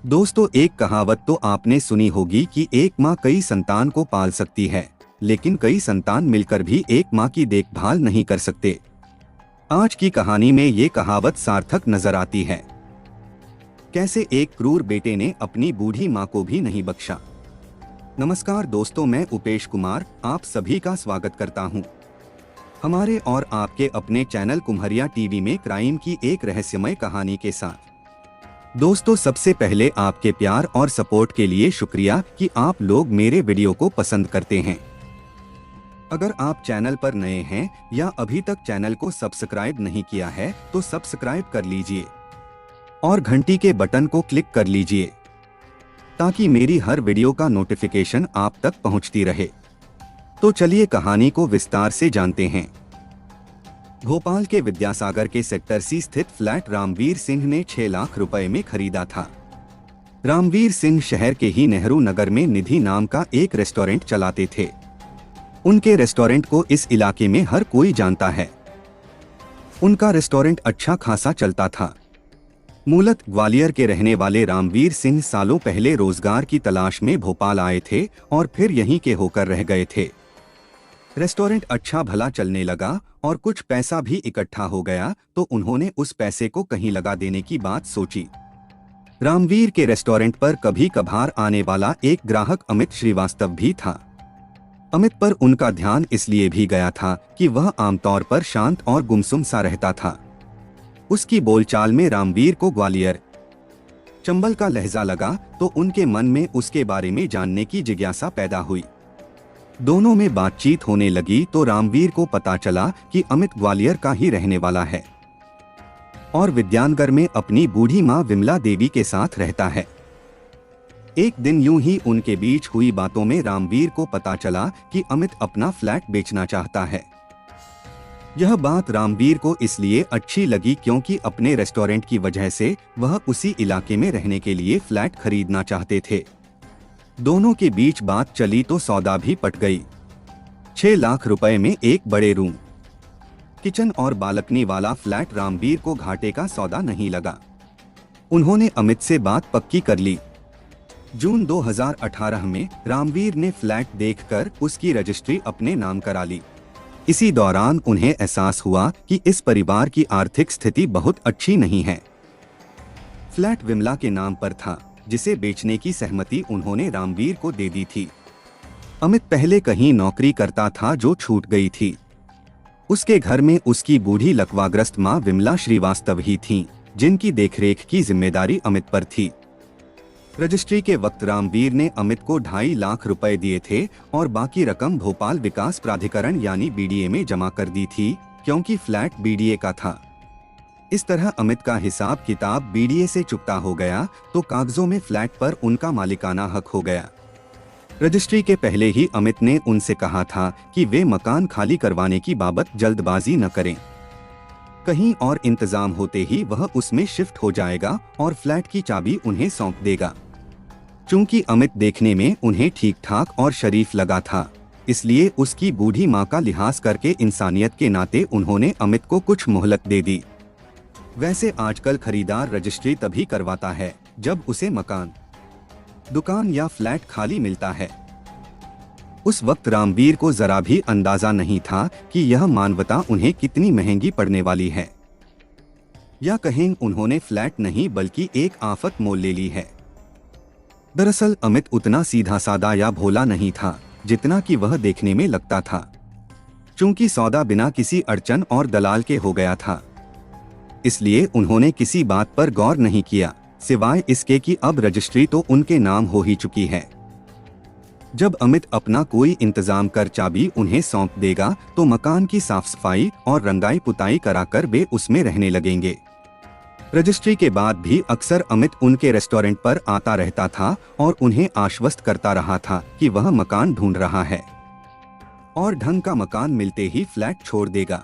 दोस्तों, एक कहावत तो आपने सुनी होगी कि एक माँ कई संतान को पाल सकती है, लेकिन कई संतान मिलकर भी एक माँ की देखभाल नहीं कर सकते। आज की कहानी में ये कहावत सार्थक नजर आती है। कैसे एक क्रूर बेटे ने अपनी बूढ़ी माँ को भी नहीं बख्शा। नमस्कार दोस्तों, मैं उपेश कुमार आप सभी का स्वागत करता हूँ हमारे और आपके अपने चैनल कुम्हरिया टीवी में क्राइम की एक रहस्यमय कहानी के साथ। दोस्तों, सबसे पहले आपके प्यार और सपोर्ट के लिए शुक्रिया कि आप लोग मेरे वीडियो को पसंद करते हैं। अगर आप चैनल पर नए हैं या अभी तक चैनल को सब्सक्राइब नहीं किया है तो सब्सक्राइब कर लीजिए और घंटी के बटन को क्लिक कर लीजिए ताकि मेरी हर वीडियो का नोटिफिकेशन आप तक पहुंचती रहे। तो चलिए कहानी को विस्तार से जानते हैं। भोपाल के विद्यासागर के सेक्टर सी स्थित फ्लैट रामवीर सिंह ने 6 लाख रुपए में खरीदा था। रामवीर सिंह शहर के ही नेहरू नगर में निधि नाम का एक रेस्टोरेंट चलाते थे। उनके रेस्टोरेंट को इस इलाके में हर कोई जानता है। उनका रेस्टोरेंट अच्छा खासा चलता था। मूलत ग्वालियर के रहने वाले रामवीर सिंह सालों पहले रोजगार की तलाश में भोपाल आए थे और फिर यहीं के होकर रह गए थे। रेस्टोरेंट अच्छा भला चलने लगा और कुछ पैसा भी इकट्ठा हो गया तो उन्होंने उस पैसे को कहीं लगा देने की बात सोची। रामवीर के रेस्टोरेंट पर कभी कभार आने वाला एक ग्राहक अमित श्रीवास्तव भी था। अमित पर उनका ध्यान इसलिए भी गया था कि वह आमतौर पर शांत और गुमसुम सा रहता था। उसकी बोलचाल में रामवीर को ग्वालियर चंबल का लहजा लगा तो उनके मन में उसके बारे में जानने की जिज्ञासा पैदा हुई। दोनों में बातचीत होने लगी तो रामवीर को पता चला कि अमित ग्वालियर का ही रहने वाला है और विद्यानगर में अपनी बूढ़ी माँ विमला देवी के साथ रहता है। एक दिन यूं ही उनके बीच हुई बातों में रामवीर को पता चला कि अमित अपना फ्लैट बेचना चाहता है। यह बात रामवीर को इसलिए अच्छी लगी क्योंकि अपने रेस्टोरेंट की वजह से वह उसी इलाके में रहने के लिए फ्लैट खरीदना चाहते थे। दोनों के बीच बात चली तो सौदा भी पट गई। 6 लाख रुपए में एक बड़े रूम, किचन और बालकनी वाला फ्लैट रामवीर को घाटे का सौदा नहीं लगा। उन्होंने अमित से बात पक्की कर ली। जून 2018 में रामवीर ने फ्लैट देखकर उसकी रजिस्ट्री अपने नाम करा ली। इसी दौरान उन्हें एहसास हुआ कि इस परिवार की आर्थिक स्थिति बहुत अच्छी नहीं है। फ्लैट विमला के नाम पर था जिसे बेचने की सहमति उन्होंने रामवीर को दे दी थी। अमित पहले कहीं नौकरी करता था जो छूट गई थी। उसके घर में उसकी बूढ़ी लकवाग्रस्त माँ विमला श्रीवास्तव ही थीं, जिनकी देखरेख की जिम्मेदारी अमित पर थी। रजिस्ट्री के वक्त रामवीर ने अमित को 2.5 लाख रुपए दिए थे और बाकी रकम भोपाल विकास प्राधिकरण यानी बीडीए में जमा कर दी थी क्योंकि फ्लैट बीडीए का था। इस तरह अमित का हिसाब किताब बीडीए से चुकता हो गया तो कागजों में फ्लैट पर उनका मालिकाना हक हो गया। रजिस्ट्री के पहले ही अमित ने उनसे कहा था कि वे मकान खाली करवाने की बाबत जल्दबाजी न करें। कहीं और इंतजाम होते ही वह उसमें शिफ्ट हो जाएगा और फ्लैट की चाबी उन्हें सौंप देगा। चूंकि अमित देखने में उन्हें ठीक ठाक और शरीफ लगा था, इसलिए उसकी बूढ़ी माँ का लिहाज करके इंसानियत के नाते उन्होंने अमित को कुछ मोहलत दे दी। वैसे आजकल खरीदार रजिस्ट्री तभी करवाता है जब उसे मकान, दुकान या फ्लैट खाली मिलता है। उस वक्त रामवीर को जरा भी अंदाजा नहीं था कि यह मानवता उन्हें कितनी महंगी पड़ने वाली है, या कहें उन्होंने फ्लैट नहीं बल्कि एक आफत मोल ले ली है। दरअसल अमित उतना सीधा सादा या भोला नहीं था जितना कि वह देखने में लगता था। चूंकि सौदा बिना किसी अड़चन और दलाल के हो गया था, इसलिए उन्होंने किसी बात पर गौर नहीं किया सिवाय इसके कि अब रजिस्ट्री तो उनके नाम हो ही चुकी है। जब अमित अपना कोई इंतजाम कर चाबी उन्हें सौंप देगा तो मकान की साफ सफाई और रंगाई पुताई कराकर वे उसमें रहने लगेंगे। रजिस्ट्री के बाद भी अक्सर अमित उनके रेस्टोरेंट पर आता रहता था और उन्हें आश्वस्त करता रहा था कि वह मकान ढूंढ रहा है और ढंग का मकान मिलते ही फ्लैट छोड़ देगा।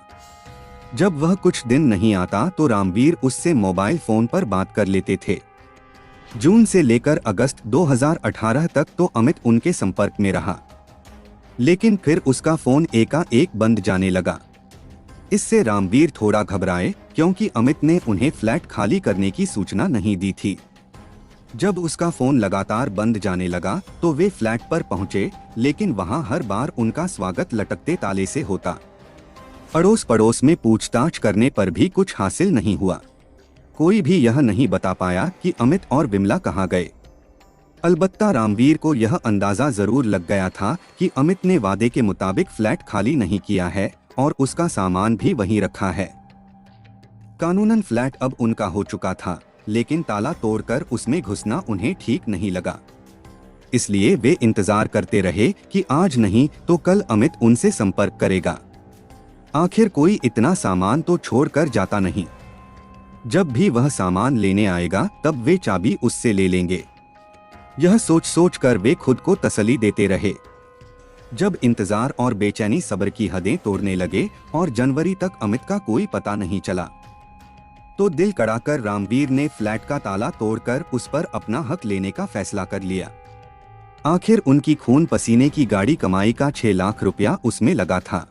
जब वह कुछ दिन नहीं आता तो रामवीर उससे मोबाइल फोन पर बात कर लेते थे। जून से लेकर अगस्त 2018 तक तो अमित उनके संपर्क में रहा, लेकिन फिर उसका फोन एकाएक बंद जाने लगा। इससे रामवीर थोड़ा घबराए क्योंकि अमित ने उन्हें फ्लैट खाली करने की सूचना नहीं दी थी। जब उसका फोन लगातार बंद जाने लगा तो वे फ्लैट पर पहुंचे, लेकिन वहां हर बार उनका स्वागत लटकते ताले से होता। अड़ोस पड़ोस में पूछताछ करने पर भी कुछ हासिल नहीं हुआ। कोई भी यह नहीं बता पाया कि अमित और विमला कहाँ गए। अलबत्ता रामवीर को यह अंदाजा जरूर लग गया था कि अमित ने वादे के मुताबिक फ्लैट खाली नहीं किया है और उसका सामान भी वहीं रखा है। कानूनन फ्लैट अब उनका हो चुका था, लेकिन ताला तोड़कर उसमें घुसना उन्हें ठीक नहीं लगा। इसलिए वे इंतजार करते रहे कि आज नहीं तो कल अमित उनसे संपर्क करेगा। आखिर कोई इतना सामान तो छोड़कर जाता नहीं। जब भी वह सामान लेने आएगा तब वे चाबी उससे ले लेंगे। यह सोच सोच कर वे खुद को तसल्ली देते रहे। जब इंतजार और बेचैनी सब्र की हदें तोड़ने लगे और जनवरी तक अमित का कोई पता नहीं चला, तो दिल कड़ाकर रामवीर ने फ्लैट का ताला तोड़कर उस पर अपना हक लेने का फैसला कर लिया। आखिर उनकी खून पसीने की गाड़ी कमाई का 6 लाख रुपया उसमें लगा था।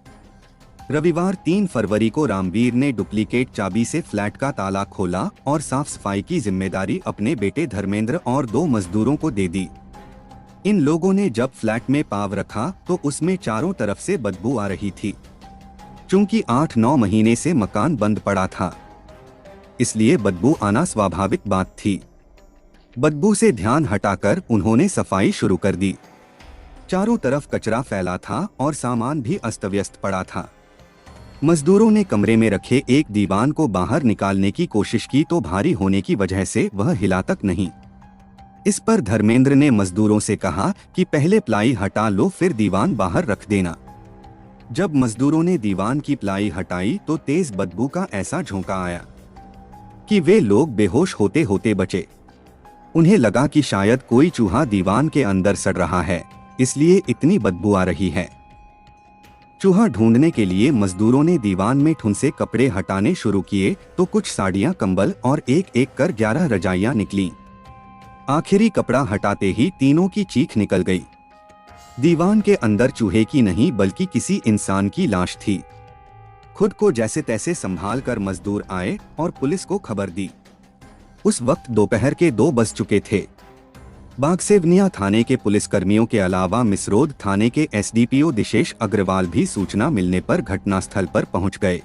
रविवार 3 फरवरी को रामवीर ने डुप्लीकेट चाबी से फ्लैट का ताला खोला और साफ सफाई की जिम्मेदारी अपने बेटे धर्मेंद्र और 2 मजदूरों को दे दी। इन लोगों ने जब फ्लैट में पाँव रखा तो उसमें चारों तरफ से बदबू आ रही थी। चूंकि 8-9 महीने से मकान बंद पड़ा था, इसलिए बदबू आना स्वाभाविक बात थी। बदबू से ध्यान हटाकर उन्होंने सफाई शुरू कर दी। चारों तरफ कचरा फैला था और सामान भी अस्त व्यस्त पड़ा था। मजदूरों ने कमरे में रखे एक दीवान को बाहर निकालने की कोशिश की तो भारी होने की वजह से वह हिला तक नहीं। इस पर धर्मेंद्र ने मजदूरों से कहा कि पहले प्लाई हटा लो, फिर दीवान बाहर रख देना। जब मजदूरों ने दीवान की प्लाई हटाई तो तेज बदबू का ऐसा झोंका आया कि वे लोग बेहोश होते होते बचे। उन्हें लगा कि शायद कोई चूहा दीवान के अंदर सड़ रहा है, इसलिए इतनी बदबू आ रही है। चूहा ढूंढने के लिए मजदूरों ने दीवान में ठुंसे कपड़े हटाने शुरू किए तो कुछ साड़ियां, कंबल और एक एक कर 11 रजाइयां निकली। आखिरी कपड़ा हटाते ही तीनों की चीख निकल गई। दीवान के अंदर चूहे की नहीं बल्कि किसी इंसान की लाश थी। खुद को जैसे तैसे संभाल कर मजदूर आए और पुलिस को खबर दी। उस वक्त दोपहर के 2 बज चुके थे। बागसेवनिया थाने के पुलिसकर्मियों के अलावा मिसरोद थाने के एसडीपीओ दिशेश अग्रवाल भी सूचना मिलने पर घटनास्थल पर पहुंच गए।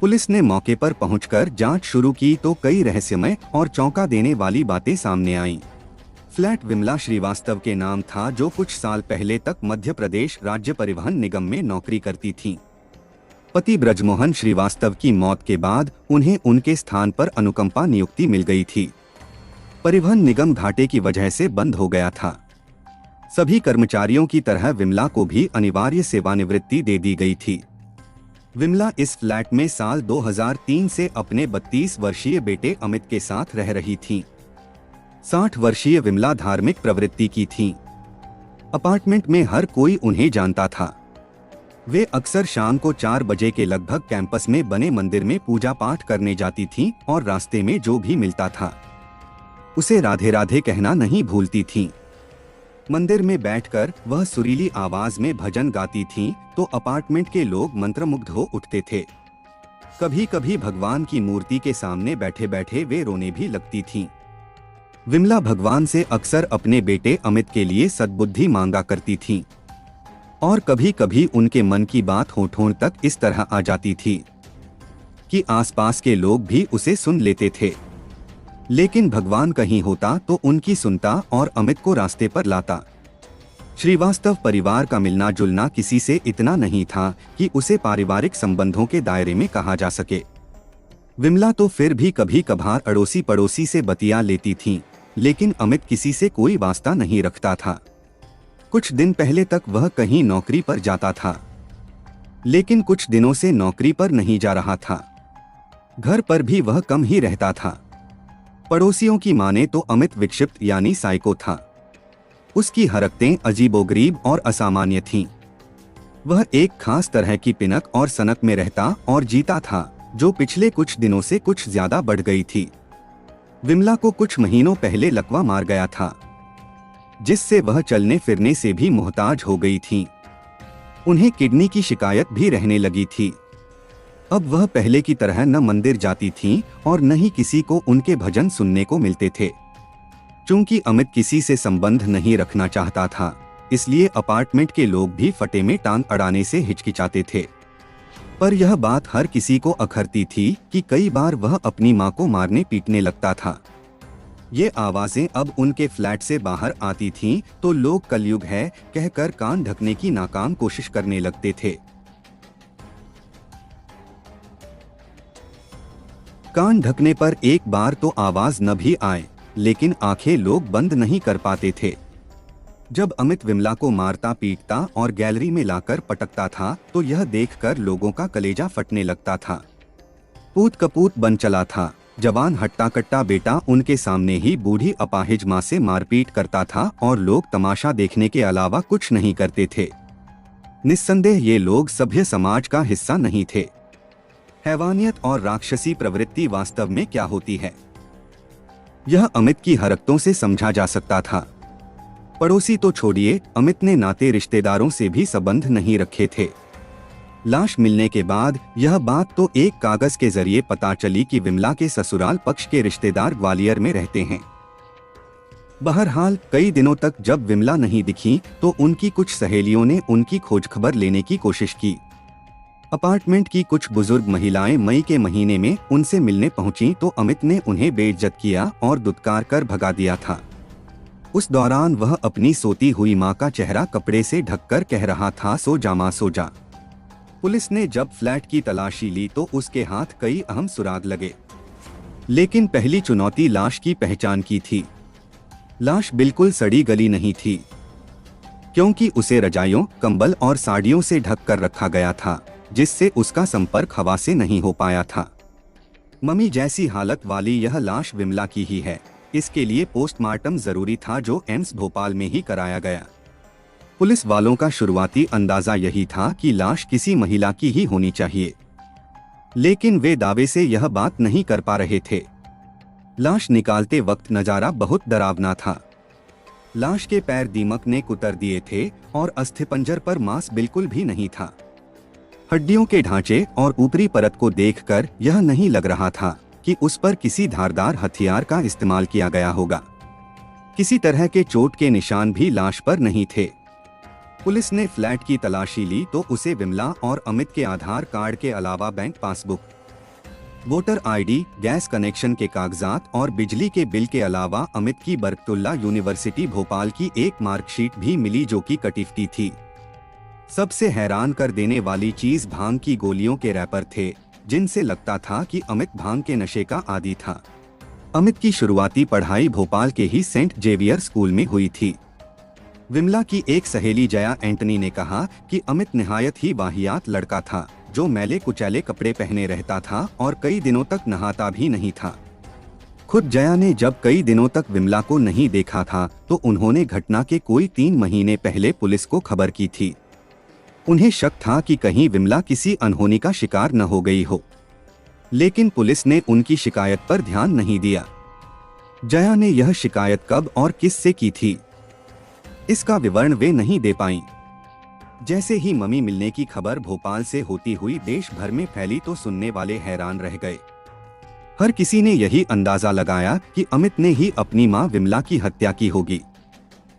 पुलिस ने मौके पर पहुंचकर जांच शुरू की तो कई रहस्यमय और चौंका देने वाली बातें सामने आईं। फ्लैट विमला श्रीवास्तव के नाम था, जो कुछ साल पहले तक मध्य प्रदेश राज्य परिवहन निगम में नौकरी करती थीं। पति ब्रजमोहन श्रीवास्तव की मौत के बाद उन्हें उनके स्थान पर अनुकंपा नियुक्ति मिल गई थी। परिवहन निगम घाटे की वजह से बंद हो गया था। सभी कर्मचारियों की तरह विमला को भी अनिवार्य सेवानिवृत्ति दे दी गई थी। विमला इस फ्लैट में साल 2003 से अपने 32 वर्षीय बेटे अमित के साथ रह रही थीं। 60 वर्षीय विमला धार्मिक प्रवृत्ति की थीं। अपार्टमेंट में हर कोई उन्हें जानता था। वे अक्सर शाम को 4 बजे के लगभग कैंपस में बने मंदिर में पूजा पाठ करने जाती थीं और रास्ते में जो भी मिलता था उसे राधे राधे कहना नहीं भूलती थीं। मंदिर में बैठकर वह सुरीली आवाज में भजन गाती थीं तो अपार्टमेंट के लोग मंत्रमुग्ध हो उठते थे। कभी कभी भगवान की मूर्ति के सामने बैठे बैठे वे रोने भी लगती थीं। विमला भगवान से अक्सर अपने बेटे अमित के लिए सद्बुद्धि मांगा करती थीं और कभी कभी उनके मन की बात होंठ तक इस तरह आ जाती थी कि आसपास के लोग भी उसे सुन लेते थे। लेकिन भगवान कहीं होता तो उनकी सुनता और अमित को रास्ते पर लाता। श्रीवास्तव परिवार का मिलना जुलना किसी से इतना नहीं था कि उसे पारिवारिक संबंधों के दायरे में कहा जा सके। विमला तो फिर भी कभी कभार अड़ोसी पड़ोसी से बतिया लेती थीं, लेकिन अमित किसी से कोई वास्ता नहीं रखता था। कुछ दिन पहले तक वह कहीं नौकरी पर जाता था, लेकिन कुछ दिनों से नौकरी पर नहीं जा रहा था। घर पर भी वह कम ही रहता था। पड़ोसियों की माने तो अमित विक्षिप्त यानी साइको था। उसकी हरकतें अजीबोगरीब और असामान्य थीं। वह एक खास तरह की पिनक और सनक में रहता और जीता था, जो पिछले कुछ दिनों से कुछ ज्यादा बढ़ गई थी। विमला को कुछ महीनों पहले लकवा मार गया था, जिससे वह चलने फिरने से भी मोहताज हो गई थीं। उन्हें किडनी की शिकायत भी रहने लगी थी। अब वह पहले की तरह न मंदिर जाती थीं और न ही किसी को उनके भजन सुनने को मिलते थे। चूंकि अमित किसी से संबंध नहीं रखना चाहता था, इसलिए अपार्टमेंट के लोग भी फटे में टांग अड़ाने से हिचकिचाते थे। पर यह बात हर किसी को अखरती थी कि कई बार वह अपनी मां को मारने पीटने लगता था। ये आवाजें अब उनके फ्लैट से बाहर आती थीं, तो लोग कलयुग है कहकर कान ढकने की नाकाम कोशिश करने लगते थे। कान ढकने पर एक बार तो आवाज न भी आए, लेकिन आंखें लोग बंद नहीं कर पाते थे। जब अमित विमला को मारता पीटता और गैलरी में लाकर पटकता था, तो यह देखकर लोगों का कलेजा फटने लगता था। पूत कपूत बन चला था। जवान हट्टा कट्टा बेटा उनके सामने ही बूढ़ी अपाहिज मां से मारपीट करता था और लोग तमाशा देखने के अलावा कुछ नहीं करते थे। निस्संदेह ये लोग सभ्य समाज का हिस्सा नहीं थे। हैवानियत और राक्षसी प्रवृत्ति वास्तव में क्या होती है, यह अमित की हरकतों से समझा जा सकता था। पड़ोसी तो छोड़िए, अमित ने नाते रिश्तेदारों से भी संबंध नहीं रखे थे। लाश मिलने के बाद यह बात तो एक कागज के जरिए पता चली कि विमला के ससुराल पक्ष के रिश्तेदार ग्वालियर में रहते हैं। बहरहाल कई दिनों तक जब विमला नहीं दिखी, तो उनकी कुछ सहेलियों ने उनकी खोजखबर लेने की कोशिश की। अपार्टमेंट की कुछ बुजुर्ग महिलाएं मई के महीने में उनसे मिलने पहुंची, तो अमित ने उन्हें बेइज्जत किया और दुत्कार कर भगा दिया था। उस दौरान वह अपनी सोती हुई मां का चेहरा कपड़े से ढककर कह रहा था, सो जा मां सो जा। पुलिस ने जब फ्लैट की तलाशी ली तो उसके हाथ कई अहम सुराग लगे, लेकिन पहली चुनौती लाश की पहचान की थी। लाश बिल्कुल सड़ी गली नहीं थी, क्योंकि उसे रजाइयों, कंबल और साड़ियों से ढक कर रखा गया था, जिससे उसका संपर्क हवा से नहीं हो पाया था। मम्मी जैसी हालत वाली यह लाश विमला की ही है। इसके लिए पोस्टमार्टम जरूरी था, जो एम्स भोपाल में ही कराया गया। पुलिस वालों का शुरुआती अंदाजा यही था कि लाश किसी महिला की ही होनी चाहिए, लेकिन वे दावे से यह बात नहीं कर पा रहे थे। लाश निकालते वक्त नजारा बहुत डरावना था। लाश के पैर दीमक ने कुतर दिए थे और अस्थिपंजर पर मांस बिल्कुल भी नहीं था। हड्डियों के ढांचे और ऊपरी परत को देखकर यह नहीं लग रहा था कि उस पर किसी धारदार हथियार का इस्तेमाल किया गया होगा। किसी तरह के चोट के निशान भी लाश पर नहीं थे। पुलिस ने फ्लैट की तलाशी ली तो उसे विमला और अमित के आधार कार्ड के अलावा bank passbook, voter ID, gas connection के कागजात और बिजली के बिल के अलावा अमित की बरकतुल्ला यूनिवर्सिटी भोपाल की एक मार्कशीट भी मिली, जो कि कटी थी। सबसे हैरान कर देने वाली चीज भांग की गोलियों के रैपर थे, जिनसे लगता था कि अमित भांग के नशे का आदी था। अमित की शुरुआती पढ़ाई भोपाल के ही सेंट जेवियर स्कूल में हुई थी। विमला की एक सहेली जया एंटनी ने कहा कि अमित निहायत ही वाहियात लड़का था, जो मैले कुचैले कपड़े पहने रहता था और कई दिनों तक नहाता भी नहीं था। खुद जया ने जब कई दिनों तक विमला को नहीं देखा था, तो उन्होंने घटना के कोई 3 महीने पहले पुलिस को खबर की थी। उन्हें शक था कि कहीं विमला किसी अनहोनी का शिकार न हो गई हो, लेकिन पुलिस ने उनकी शिकायत पर ध्यान नहीं दिया। जया ने यह शिकायत कब और किससे की थी, इसका विवरण वे नहीं दे पाईं। जैसे ही मम्मी मिलने की खबर भोपाल से होती हुई देश भर में फैली, तो सुनने वाले हैरान रह गए। हर किसी ने यही अंदाजा लगाया कि अमित ने ही अपनी मां विमला की हत्या की होगी।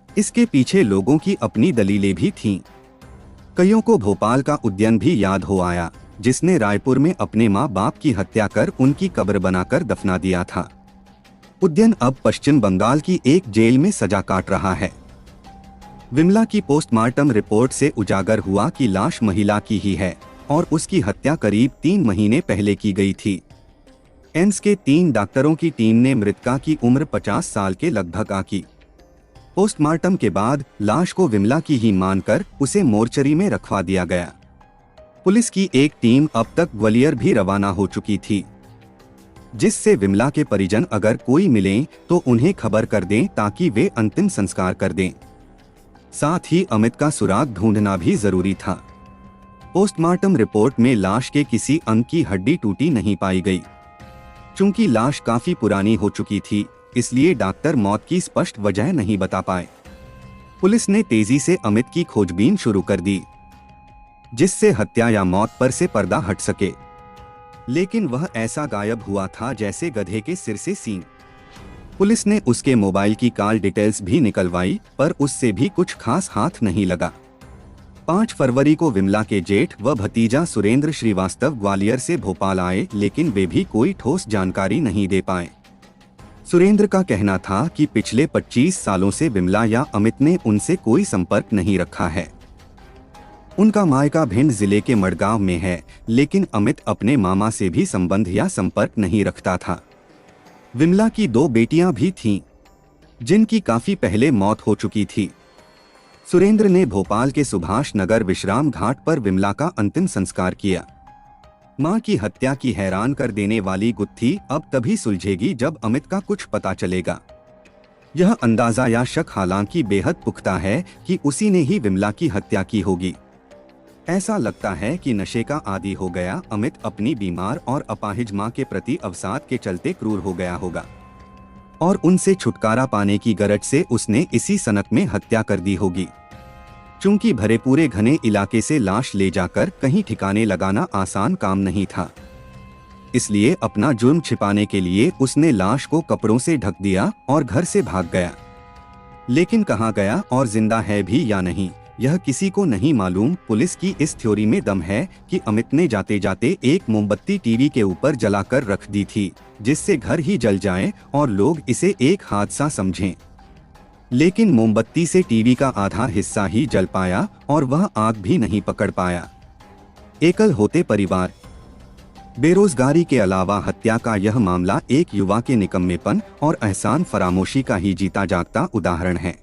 इसके पीछे लोगों की अपनी दलीलें भी थीं। कईयों को भोपाल का उद्यन भी याद हो आया, जिसने रायपुर में अपने माँ बाप की हत्या कर उनकी कब्र बनाकर दफना दिया था। उद्यन अब पश्चिम बंगाल की एक जेल में सजा काट रहा है। विमला की पोस्टमार्टम रिपोर्ट से उजागर हुआ कि लाश महिला की ही है और उसकी हत्या करीब 3 महीने पहले की गई थी। एम्स के 3 डॉक्टरों की टीम ने मृतका की उम्र 50 साल के लगभग आंकी। पोस्टमार्टम के बाद लाश को विमला की ही मानकर उसे मोर्चरी में रखवा दिया गया। पुलिस की एक टीम अब तक ग्वालियर भी रवाना हो चुकी थी, जिससे विमला के परिजन अगर कोई मिलें तो उन्हें खबर कर दें, ताकि वे अंतिम संस्कार कर दें। साथ ही अमित का सुराग ढूंढना भी जरूरी था। पोस्टमार्टम रिपोर्ट में लाश के किसी अंग की हड्डी टूटी नहीं पाई गई। चूंकि लाश काफी पुरानी हो चुकी थी, इसलिए डॉक्टर मौत की स्पष्ट वजह नहीं बता पाए। पुलिस ने तेजी से अमित की खोजबीन शुरू कर दी, जिससे हत्या या मौत पर से पर्दा हट सके। लेकिन वह ऐसा गायब हुआ था जैसे गधे के सिर से सींग। पुलिस ने उसके मोबाइल की कॉल डिटेल्स भी निकलवाई, पर उससे भी कुछ खास हाथ नहीं लगा। 5 फरवरी को विमला के जेठ व भतीजा सुरेंद्र श्रीवास्तव ग्वालियर से भोपाल आए, लेकिन वे भी कोई ठोस जानकारी नहीं दे पाए। सुरेंद्र का कहना था कि पिछले 25 सालों से विमला या अमित ने उनसे कोई संपर्क नहीं रखा है। उनका मायका भिंड जिले के मड़गांव में है, लेकिन अमित अपने मामा से भी संबंध या संपर्क नहीं रखता था। विमला की 2 बेटियां भी थीं, जिनकी काफी पहले मौत हो चुकी थी। सुरेंद्र ने भोपाल के सुभाष नगर विश्राम घाट पर विमला का अंतिम संस्कार किया। मां की हत्या की हैरान कर देने वाली गुत्थी अब तभी सुलझेगी जब अमित का कुछ पता चलेगा। यह अंदाजा या शक हालांकि बेहद पुख्ता है कि उसी ने ही विमला की हत्या की होगी। ऐसा लगता है कि नशे का आदी हो गया अमित अपनी बीमार और अपाहिज मां के प्रति अवसाद के चलते क्रूर हो गया होगा, और उनसे छुटकारा पाने की गरज से उसने इसी सनक में हत्या कर दी होगी। चूंकि भरे पूरे घने इलाके से लाश ले जाकर कहीं ठिकाने लगाना आसान काम नहीं था, इसलिए अपना जुर्म छिपाने के लिए उसने लाश को कपड़ों से ढक दिया और घर से भाग गया। लेकिन कहाँ गया और जिंदा है भी या नहीं, यह किसी को नहीं मालूम। पुलिस की इस थ्योरी में दम है कि अमित ने जाते जाते एक मोमबत्ती टीवी के ऊपर जलाकर रख दी थी, जिससे घर ही जल जाए और लोग इसे एक हादसा समझें। लेकिन मोमबत्ती से टीवी का आधा हिस्सा ही जल पाया और वह आग भी नहीं पकड़ पाया। एकल होते परिवार, बेरोजगारी के अलावा हत्या का यह मामला एक युवा के निकम्मेपन और एहसान फरामोशी का ही जीता जागता उदाहरण है,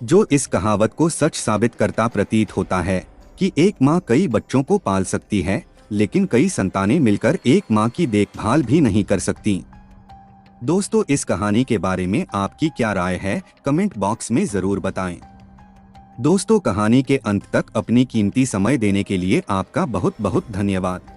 जो इस कहावत को सच साबित करता प्रतीत होता है कि एक माँ कई बच्चों को पाल सकती है, लेकिन कई संतानें मिलकर एक माँ की देखभाल भी नहीं कर सकती। दोस्तों, इस कहानी के बारे में आपकी क्या राय है, कमेंट बॉक्स में जरूर बताएं। दोस्तों, कहानी के अंत तक अपनी कीमती समय देने के लिए आपका बहुत बहुत धन्यवाद।